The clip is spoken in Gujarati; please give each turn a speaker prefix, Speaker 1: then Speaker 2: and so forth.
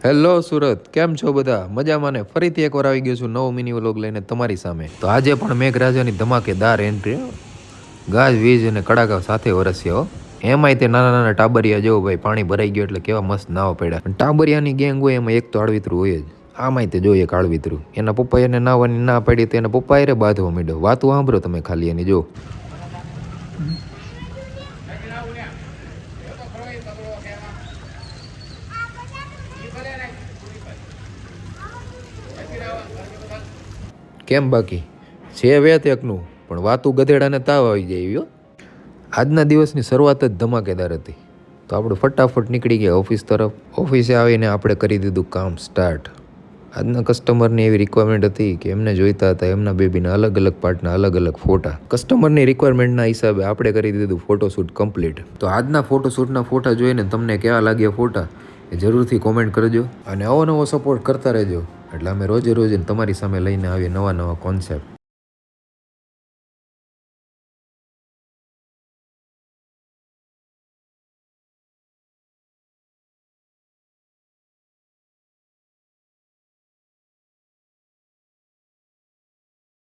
Speaker 1: હેલો સુરત, કેમ છો બધા? મજામાં ને? ફરીથી એકવાર આવી ગયો છું નવો મિની વ્લોગ લઈને તમારી સામે. તો આજે પણ મેઘરાજાની ધમાકેદાર એન્ટ્રી, ગાજ વીજ અને કડાકા સાથે વરસ્યો. એમાંય તે નાના નાના ટાબરિયા જેવો ભાઈ પાણી ભરાઈ ગયો એટલે કેવા મસ્ત નાવા પડ્યા. પણ ટાબરિયાની ગેંગ હોય એમાં એક તો આળવિતરું હોય જ. આમાંય તે જોઈએ એક આળવિતરું. એના પપ્પાએ એને નાવાની ના પાડી તો એના પપ્પા એ બાંધવા માંડ્યો. વાતું સાંભળો તમે ખાલી એની જો. કેમ બાકી છે વેત એકનું પણ વાતું ગધેડાને તાવ આવી જાય. આજના દિવસની શરૂઆત જ ધમાકેદાર હતી. તો આપણે ફટાફટ નીકળી ગયા ઓફિસ તરફ. ઓફિસે આવીને આપણે કરી દીધું કામ સ્ટાર્ટ. આજના કસ્ટમરની એવી રિક્વાયરમેન્ટ હતી કે એમને જોઈતા હતા એમના બેબીના અલગ અલગ પાર્ટના અલગ અલગ ફોટા. કસ્ટમરની રિક્વાયરમેન્ટના હિસાબે આપણે કરી દીધું ફોટોશૂટ કમ્પ્લીટ. તો આજના ફોટોશૂટના ફોટા જોઈને તમને કેવા લાગ્યા ફોટા એ જરૂરથી કોમેન્ટ કરજો અને નવો સપોર્ટ કરતા રહેજો. એટલે અમે રોજે રોજ તમારી સામે લઈને આવીએ નવા કોન્સેપ્ટ.